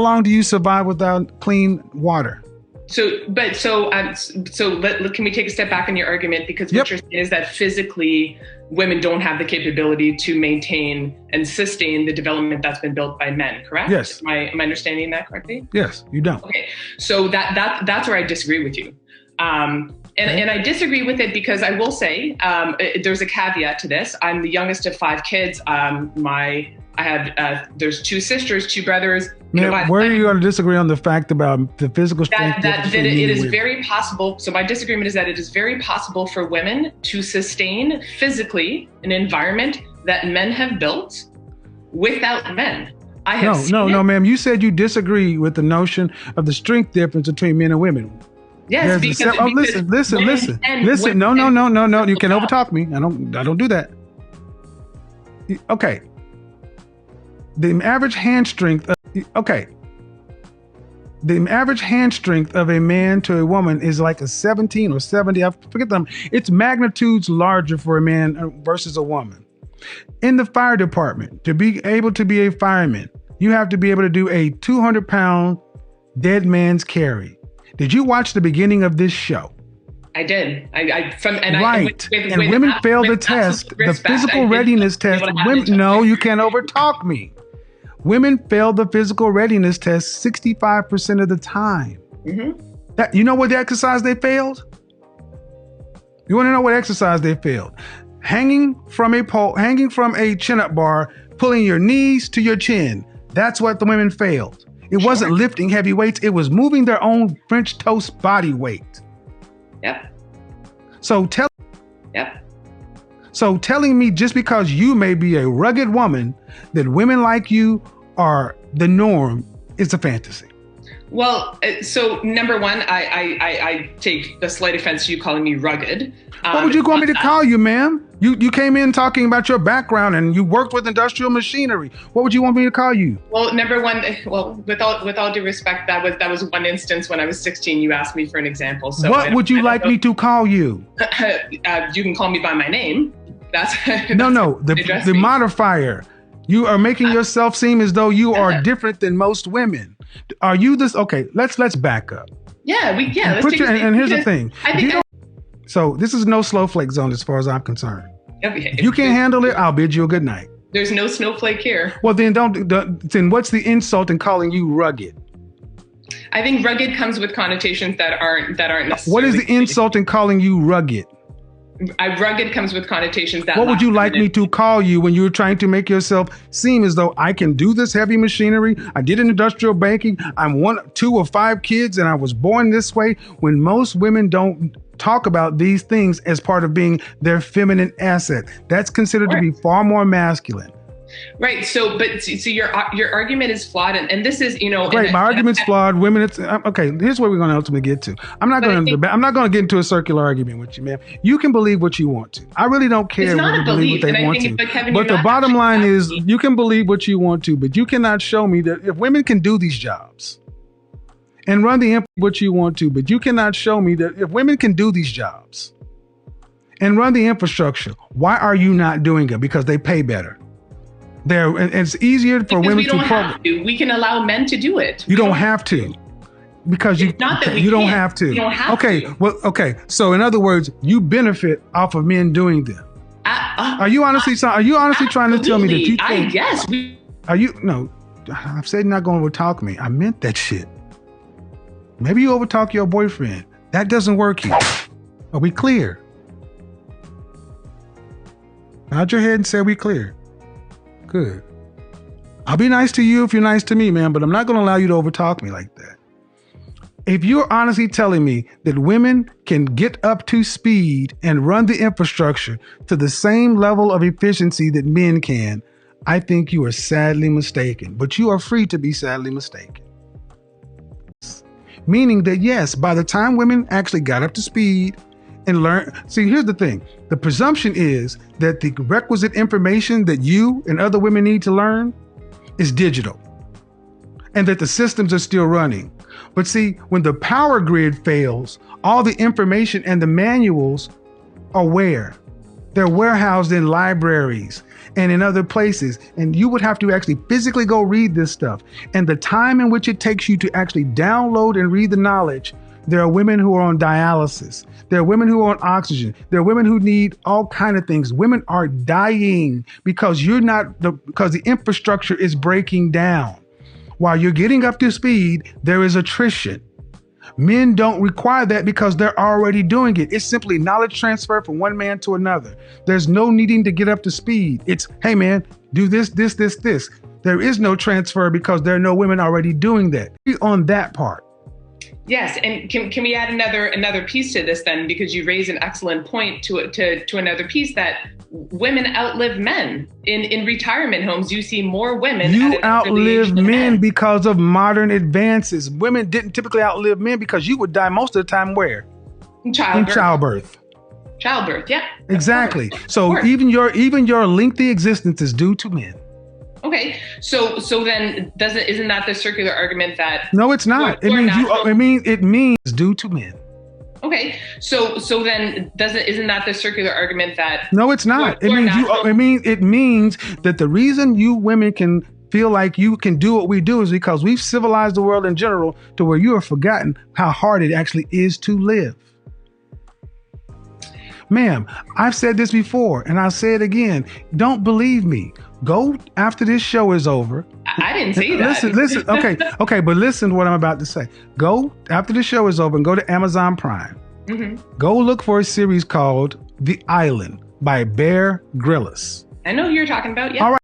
How long do you survive without clean water? Can we take a step back in your argument? Because what you're saying is that physically women don't have the capability to maintain and sustain the development that's been built by men, correct? Yes. Am I understanding that correctly? Yes, you don't. Okay, so that's where I disagree with you. And I disagree with it because I will say there's a caveat to this. I'm the youngest of 5 kids. There's 2 sisters, 2 brothers. Where are you going to disagree on the fact about the physical strength? That it is very possible. So my disagreement is that it is very possible for women to sustain physically an environment that men have built without men. No, ma'am. You said you disagree with the notion of the strength difference between men and women. Yes, listen. No. You can overtalk me. I don't do that. Okay. The average hand strength of a man to a woman is like a 17 or 70. I forget them. It's magnitudes larger for a man versus a woman. In the fire department, to be able to be a fireman, you have to be able to do a 200-pound dead man's carry. Did you watch the beginning of this show? I did. And women fail the test, the physical readiness test. No, you can't overtalk me. Women fail the physical readiness test 65% of the time. Mm-hmm. You know what exercise they failed? You want to know what exercise they failed? Hanging from a pole, hanging from a chin-up bar, pulling your knees to your chin. That's what the women failed. It wasn't lifting heavy weights. It was moving their own French toast body weight. Yep. So telling me just because you may be a rugged woman that women like you are the norm is a fantasy. Well, so number one, I take the slight offense to you calling me rugged. What would you want me to call you, ma'am? You came in talking about your background and you worked with industrial machinery. What would you want me to call you? Well, number one, with all due respect, that was one instance when I was 16. You asked me for an example. So what would you like me to call you? You can call me by my name. That's the modifier. You are making yourself seem as though you are different than most women. Are you this? Okay, let's back up. Yeah, and here's the thing. So this is no snowflake zone as far as I'm concerned. Okay. If you can't handle it, I'll bid you a good night. There's no snowflake here. Well, then then what's the insult in calling you rugged? I think rugged comes with connotations that aren't necessarily. What is the insult in calling you rugged? Rugged comes with connotations that. What would you like me to call you when you're trying to make yourself seem as though I can do this heavy machinery? I did industrial banking. I'm 2 of 5 kids and I was born this way, when most women don't talk about these things as part of being their feminine asset. That's considered to be far more masculine. Right. So your argument is flawed, and this is, Great. My argument's flawed. Women. Okay. Here's where we're going to ultimately get to. I'm not going to get into a circular argument with you, ma'am. You can believe what you want to. I really don't care what you believe what they want to. But the bottom line is, you can believe what you want to, but you cannot show me that if women can do these jobs and run the what you want to, but you cannot show me that if women can do these jobs and run the infrastructure, why are you not doing it? Because they pay better. And it's easier for women to have to. We can allow men to do it. You don't have to. Because you don't have to. You don't have to. Well, okay. So in other words, you benefit off of men doing them. Are you honestly trying to tell me that you think? Yes. Are you? No. I've said you're not going to overtalk me. I meant that shit. Maybe you overtalk your boyfriend. That doesn't work here. Are we clear? Nod your head and say we clear. Good. I'll be nice to you if you're nice to me, man, but I'm not going to allow you to overtalk me like that. If you're honestly telling me that women can get up to speed and run the infrastructure to the same level of efficiency that men can, I think you are sadly mistaken, but you are free to be sadly mistaken. Meaning that, yes, by the time women actually got up to speed and learn. See, here's the thing. The presumption is that the requisite information that you and other women need to learn is digital and that the systems are still running. But see, when the power grid fails, all the information and the manuals are where? They're warehoused in libraries and in other places. And you would have to actually physically go read this stuff. And the time in which it takes you to actually download and read the knowledge, there are women who are on dialysis. There are women who are on oxygen. There are women who need all kinds of things. Women are dying because because the infrastructure is breaking down. While you're getting up to speed, there is attrition. Men don't require that because they're already doing it. It's simply knowledge transfer from one man to another. There's no needing to get up to speed. It's, hey man, do this, this, this, this. There is no transfer because there are no women already doing that. On that part. Yes, and can we add another piece to this then? Because you raise an excellent point to another piece that women outlive men. In retirement homes, you see more women. You outlive men because of modern advances. Women didn't typically outlive men because you would die most of the time where? In childbirth. Childbirth, yeah. Exactly. So even your lengthy existence is due to men. Okay, so then isn't that the circular argument that? No, it's not. It means due to men. Okay, so then isn't that the circular argument that? No, it's not. It means that the reason you women can feel like you can do what we do is because we've civilized the world in general to where you have forgotten how hard it actually is to live. Ma'am, I've said this before and I'll say it again. Don't believe me. Go after this show is over. I didn't say that. Listen. Okay, but listen to what I'm about to say. Go after the show is over and go to Amazon Prime. Mm-hmm. Go look for a series called The Island by Bear Grylls. I know who you're talking about. Yeah. All right.